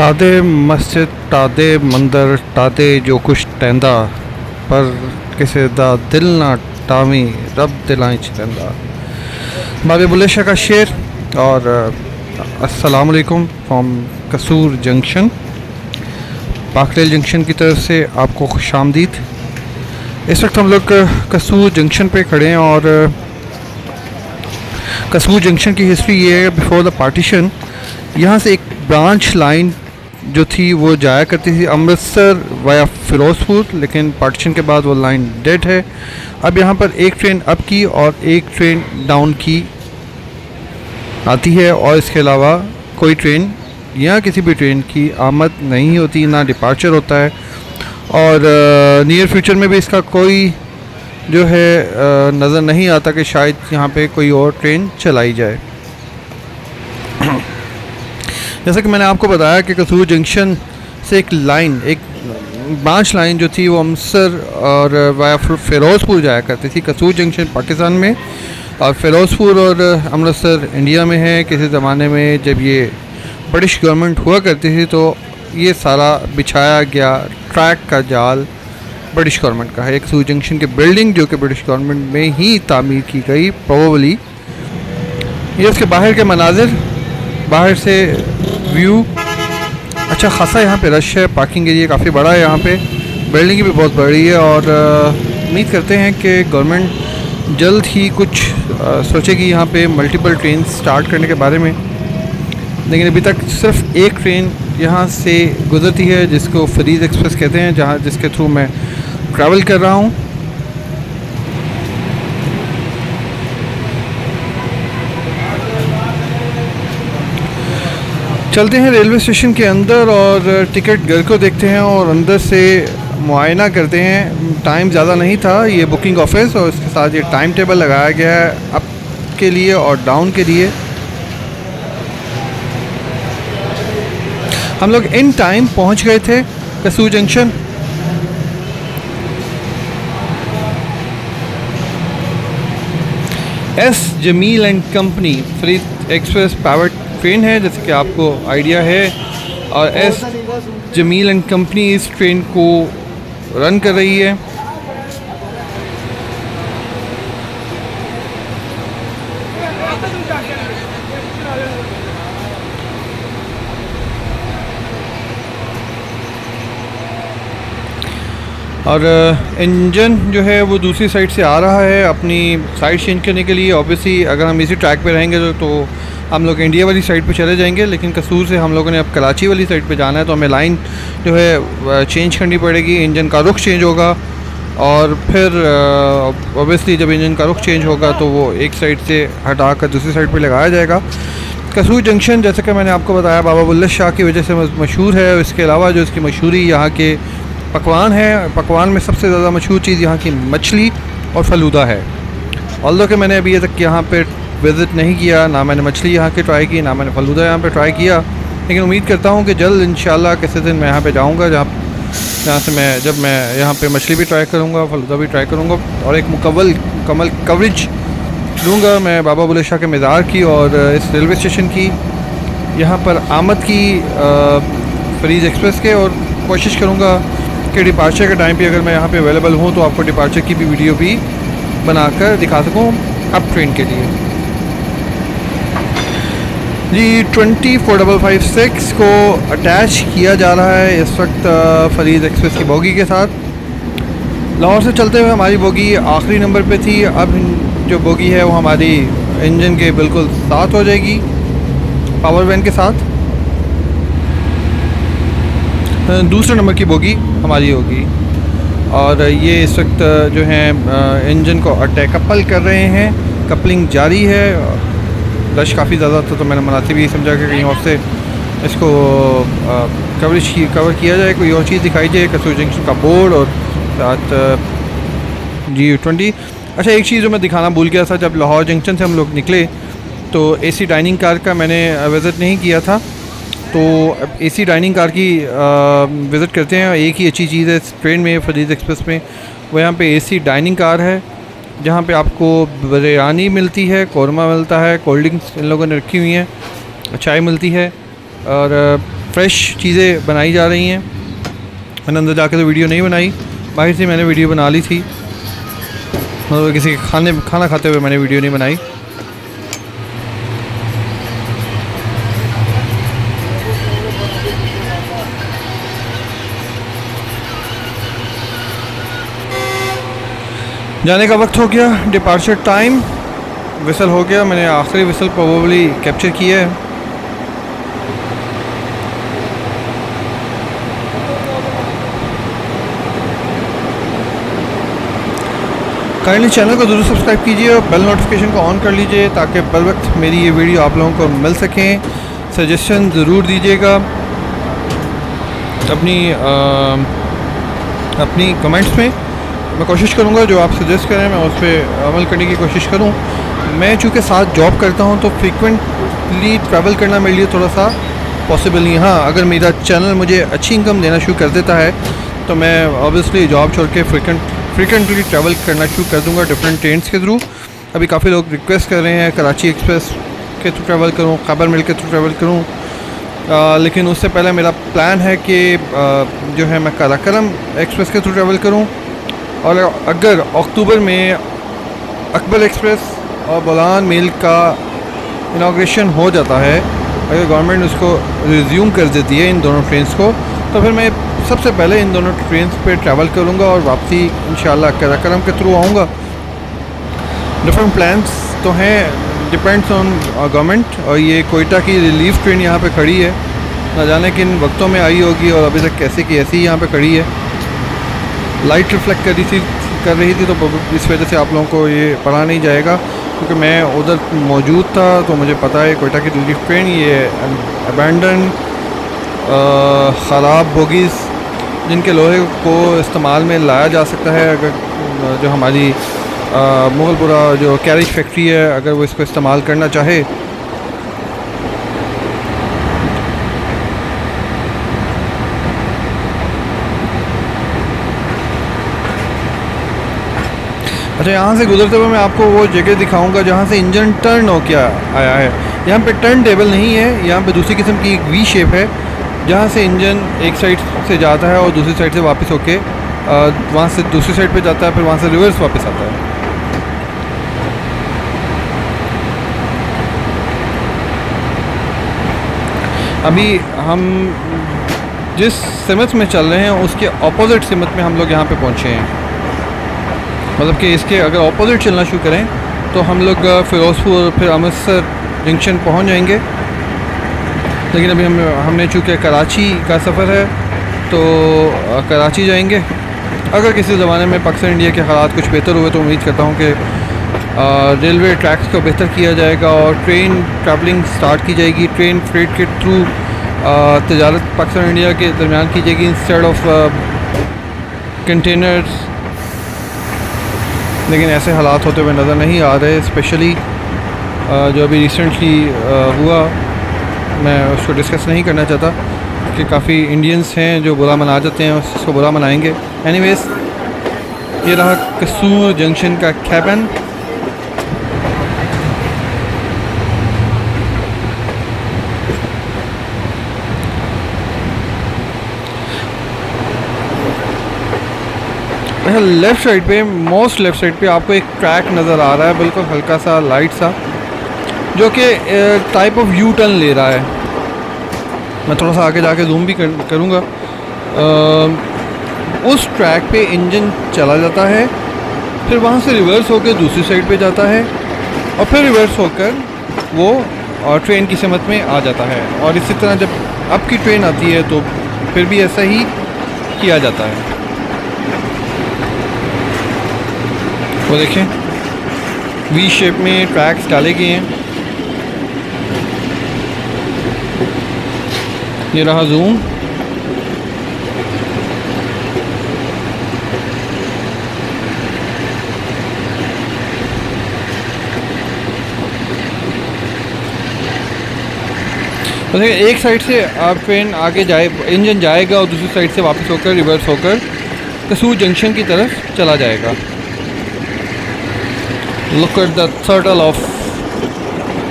तादे मस्जिद तादे मंदिर तादे जो कुछ टहंदा पर किसी दा दिल ना टावी रब दिलां च रहिंदा। बाबे बुल्ले शाह का शेर। और अस्सलाम वालेकुम फ्रॉम कसूर जंक्शन, पाकरेल जंक्शन की तरफ से आपको खुशामदीद। इस वक्त हम लोग कसूर जंक्शन पे खड़े हैं और कसूर जंक्शन की हिस्ट्री ये है, बिफोर द पार्टीशन यहाँ से एक ब्रांच लाइन जो थी वो जाया करती थी अमृतसर वाया फ़िरोज़पुर, लेकिन पार्टीशन के बाद वो लाइन डेड है। अब यहाँ पर एक ट्रेन अप की और एक ट्रेन डाउन की आती है और इसके अलावा कोई ट्रेन या किसी भी ट्रेन की आमद नहीं होती, ना डिपार्चर होता है। और नियर फ्यूचर में भी इसका कोई जो है नज़र नहीं आता कि शायद यहाँ पे कोई और ट्रेन चलाई जाए। जैसा कि मैंने आपको बताया कि कसूर जंक्शन से एक ब्रांच लाइन जो थी वो अमृतसर और वाया फ़िरोज़पुर जाया करती थी। कसूर जंक्शन पाकिस्तान में और फ़िरोज़पुर और अमृतसर इंडिया में है। किसी ज़माने में जब ये ब्रिटिश गवर्नमेंट हुआ करती थी तो ये सारा बिछाया गया ट्रैक का जाल ब्रिटिश गवर्नमेंट का है। कसूर जंक्शन की बिल्डिंग जो कि ब्रिटिश गवर्नमेंट में ही तामीर की गई प्रोबेबली। ये उसके बाहर के मनाजिर, बाहर से व्यू अच्छा खासा यहाँ पे रश है। पार्किंग एरिया काफ़ी बड़ा है यहाँ पे, बिल्डिंग भी बहुत बड़ी है और उम्मीद करते हैं कि गवर्नमेंट जल्द ही कुछ सोचेगी यहाँ पे मल्टीपल ट्रेन स्टार्ट करने के बारे में। लेकिन अभी तक सिर्फ एक ट्रेन यहाँ से गुजरती है जिसको फरीद एक्सप्रेस कहते हैं, जिसके थ्रू मैं ट्रैवल कर रहा हूँ। चलते हैं रेलवे स्टेशन के अंदर और टिकट घर को देखते हैं और अंदर से मुआयना करते हैं। टाइम ज़्यादा नहीं था, ये बुकिंग ऑफिस और इसके साथ ये टाइम टेबल लगाया गया है अप के लिए और डाउन के लिए। हम लोग इन टाइम पहुंच गए थे Kasur junction. S Jamil and company Farid express powered train है, जैसे कि आपको आइडिया है। और एस जमील एंड कंपनी इस ट्रेन को रन कर रही है। और इंजन जो है वो दूसरी साइड से आ रहा है अपनी साइड चेंज करने के लिए। ऑब्वियसली अगर हम इसी ट्रैक पे रहेंगे तो हम लोग इंडिया वाली साइड पे चले जाएंगे, लेकिन कसूर से हम लोगों ने अब कराची वाली साइड पे जाना है तो हमें लाइन जो है चेंज करनी पड़ेगी। इंजन का रुख चेंज होगा और फिर ऑब्वियसली जब इंजन का रुख चेंज होगा तो वो एक साइड से हटा कर दूसरी साइड पर लगाया जाएगा। कसूर जंक्शन जैसे कि मैंने आपको बताया बाबा बुल्ले शाह की वजह से मशहूर है। इसके अलावा जो इसकी मशहूरी यहाँ के पकवान है, पकवान में सबसे ज़्यादा मशहूर चीज़ यहाँ की मछली और फलूदा है। ऑल्दो कि मैंने अभी तक यहाँ पे विज़िट नहीं किया, ना मैंने मछली यहाँ की ट्राई की, ना मैंने फलूदा यहाँ पे ट्राई किया, लेकिन उम्मीद करता हूँ कि जल्द इंशाल्लाह किसी दिन मैं यहाँ पे जाऊँगा जहाँ से मैं यहाँ पे मछली भी ट्राई करूँगा, फलूदा भी ट्राई करूँगा और एक मुकम्मल कवरेज लूँगा मैं बाबा बुल्ले शाह के मज़ार की और इस रेलवे स्टेशन की यहाँ पर आमद की फरीद एक्सप्रेस के। और कोशिश करूँगा कि डिपार्चर के टाइम पे अगर मैं यहाँ पे अवेलेबल हूँ तो आपको डिपार्चर की भी वीडियो भी बनाकर दिखा सकूँ अप ट्रेन के लिए। जी 24556 को अटैच किया जा रहा है इस वक्त फरीद एक्सप्रेस की बोगी के साथ। लाहौर से चलते हुए हमारी बोगी आखिरी नंबर पे थी, अब जो बोगी है वो हमारी इंजन के बिल्कुल साथ हो जाएगी पावर वैन के साथ। दूसरे नंबर की बोगी हमारी होगी और ये इस वक्त जो है इंजन को कपल कर रहे हैं, कपलिंग जारी है। रश काफ़ी ज़्यादा था तो मैंने मुनासिब ही समझा कि कहीं और से इसको कवर किया जाए, कोई और चीज़ दिखाई जाए। कसूर जंक्शन का बोर्ड और साथ G20। अच्छा, एक चीज़ जो मैं दिखाना भूल गया था, जब लाहौर जंक्शन से हम लोग निकले तो AC डाइनिंग कार का मैंने विज़िट नहीं किया था, तो AC डाइनिंग कार की विज़िट करते हैं। एक ही अच्छी चीज़ है इस ट्रेन में फरीद एक्सप्रेस में, वो यहाँ पे AC डाइनिंग कार है जहाँ पे आपको बिरयानी मिलती है, कौरमा मिलता है, कोल्ड ड्रिंक्स इन लोगों ने रखी हुई हैं, चाय मिलती है और फ़्रेश चीज़ें बनाई जा रही हैं। मैंने अंदर जाके तो वीडियो नहीं बनाई, बाहर से मैंने वीडियो बना ली थी, मतलब किसी के खाना खाते हुए मैंने वीडियो नहीं बनाई। जाने का वक्त हो गया, डिपार्चर टाइम, विसल हो गया। मैंने आखिरी विसल प्रोबेबली कैप्चर किया है। काइंडली चैनल को ज़रूर सब्सक्राइब कीजिए और बेल नोटिफिकेशन को ऑन कर लीजिए ताकि बर वक्त मेरी ये वीडियो आप लोगों को मिल सकें। सजेशन ज़रूर दीजिएगा अपनी कमेंट्स में। मैं कोशिश करूँगा जो आप सजेस्ट करें मैं उस पर अमल करने की कोशिश करूँ। मैं चूँकि साथ जॉब करता हूँ तो फ्रीक्वेंटली ट्रैवल करना मेरे लिए थोड़ा सा पॉसिबल नहीं है। हाँ, अगर मेरा चैनल मुझे अच्छी इनकम देना शुरू कर देता है तो मैं ऑब्वियसली जॉब छोड़ के फ्रीक्वेंटली ट्रैवल करना शुरू कर दूँगा डिफरेंट ट्रेन्स के थ्रू। अभी काफ़ी लोग रिक्वेस्ट कर रहे हैं कराची एक्सप्रेस के थ्रू ट्रैवल करूँ, खैबर मिल के थ्रू ट्रैवल करूँ, लेकिन उससे पहले मेरा प्लान है कि जो है मैं कराकरम एक्सप्रेस के थ्रू ट्रैवल करूँ। और अगर अक्टूबर में अकबर एक्सप्रेस और बोलान मेल का इनाग्रेशन हो जाता है, अगर गवर्नमेंट उसको रिज्यूम कर देती है इन दोनों ट्रेन्स को, तो फिर मैं सबसे पहले इन दोनों ट्रेन्स पे ट्रैवल करूँगा और वापसी इंशाल्लाह कराकरम के थ्रू आऊँगा। डिफरेंट प्लान्स तो हैं, डिपेंड्स ऑन गवर्नमेंट। और ये कोयटा की रिलीफ ट्रेन यहाँ पे खड़ी है, ना जाने किन वक्तों में आई होगी और अभी तक कैसे की ऐसी यहाँ पे खड़ी है। लाइट रिफ्लेक्ट कर रही थी तो इस वजह से आप लोगों को ये पढ़ा नहीं जाएगा, क्योंकि मैं उधर मौजूद था तो मुझे पता है कोयटा की रिलीफ ट्रेन ये अबैंडन ख़राब बोगीज़ जिनके लोहे को इस्तेमाल में लाया जा सकता है, अगर जो हमारी मुगलपुरा जो कैरेज फैक्ट्री है अगर वो इसको इस्तेमाल करना चाहे। अच्छा, यहाँ से गुजरते हुए मैं आपको वो जगह दिखाऊंगा जहाँ से इंजन टर्न हो के आया है। यहाँ पे टर्न टेबल नहीं है, यहाँ पे दूसरी किस्म की एक वी शेप है जहाँ से इंजन एक साइड से जाता है और दूसरी साइड से वापस होके वहाँ से दूसरी साइड पे जाता है, फिर वहाँ से रिवर्स वापस आता है। अभी हम जिस सिमत में चल रहे हैं उसके ऑपोजिट सिमत में हम लोग यहाँ पे पहुँचे हैं। मतलब कि इसके अगर ऑपोजिट चलना शुरू करें तो हम लोग फ़िरोज़पुर फिर अमृतसर जंक्शन पहुँच जाएंगे। लेकिन अभी हमने चूँकि कराची का सफ़र है तो कराची जाएंगे। अगर किसी ज़माने में पाकिस्तान इंडिया के हालात कुछ बेहतर हुए तो उम्मीद करता हूँ कि रेलवे ट्रैक्स को बेहतर किया जाएगा और ट्रेन ट्रैवलिंग स्टार्ट की जाएगी। ट्रेन फ्रेट के थ्रू तजारत पाकिस्तान इंडिया के दरमियान की जाएगी इंस्टेड ऑफ कंटेनर्स। लेकिन ऐसे हालात होते हुए नज़र नहीं आ रहे, स्पेशली जो अभी रिसेंटली हुआ। मैं उसको डिस्कस नहीं करना चाहता कि काफ़ी इंडियंस हैं जो बुरा मना जाते हैं, उसको बुरा मनाएंगे। एनीवेज़, ये रहा कसूर जंक्शन का कैबिन। लेफ़्ट साइड पे, मोस्ट लेफ़्ट साइड पे आपको एक ट्रैक नज़र आ रहा है, बिल्कुल हल्का सा लाइट सा, जो कि टाइप ऑफ यू टर्न ले रहा है। मैं थोड़ा सा आगे जाके जूम भी करूँगा। उस ट्रैक पे इंजन चला जाता है, फिर वहाँ से रिवर्स होकर दूसरी साइड पे जाता है और फिर रिवर्स होकर वो ट्रेन की समत में आ जाता है। और इसी तरह जब अब की ट्रेन आती है तो फिर भी ऐसा ही किया जाता है। वो देखें, वी शेप में ट्रैक्स डाले गए हैं। ये रहा जूम। तो देखिए, एक साइड से आप ट्रेन आगे जाए, इंजन जाएगा और दूसरी साइड से वापस होकर रिवर्स होकर कसूर जंक्शन की तरफ चला जाएगा। Look at the turtle of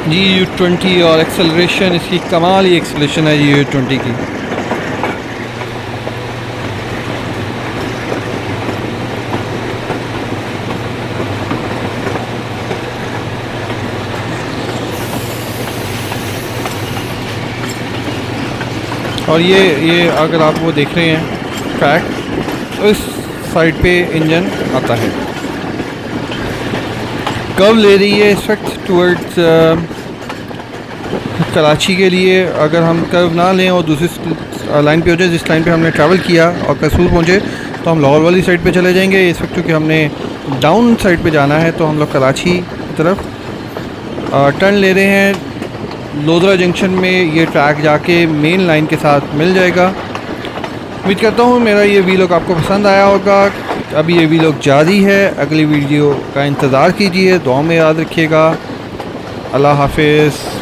ji U20 और एक्सेलरेशन इसकी कमाल ही एक्सेलरेशन है जी U20 की। और ये अगर आप वो देख रहे हैं ट्रैक, तो इस साइड पे इंजन आता है, कर्व ले रही है इस वक्त टूवर्ड्स कराची के लिए। अगर हम कर्व ना लें और दूसरी लाइन पे हो जाए जिस लाइन पे हमने ट्रैवल किया और कसूर पहुँचे, तो हम लाहौर वाली साइड पे चले जाएंगे। इस वक्त क्योंकि हमने डाउन साइड पे जाना है, तो हम लोग कराची की तरफ टर्न ले रहे हैं। लोधरा जंक्शन में ये ट्रैक जाके मेन लाइन के साथ मिल जाएगा। उम्मीद करता हूँ मेरा ये वीलॉग आपको पसंद आया होगा। अभी ये वीलॉग जारी है, अगली वीडियो का इंतज़ार कीजिए। दुआ में याद रखिएगा। अल्लाह हाफिज़।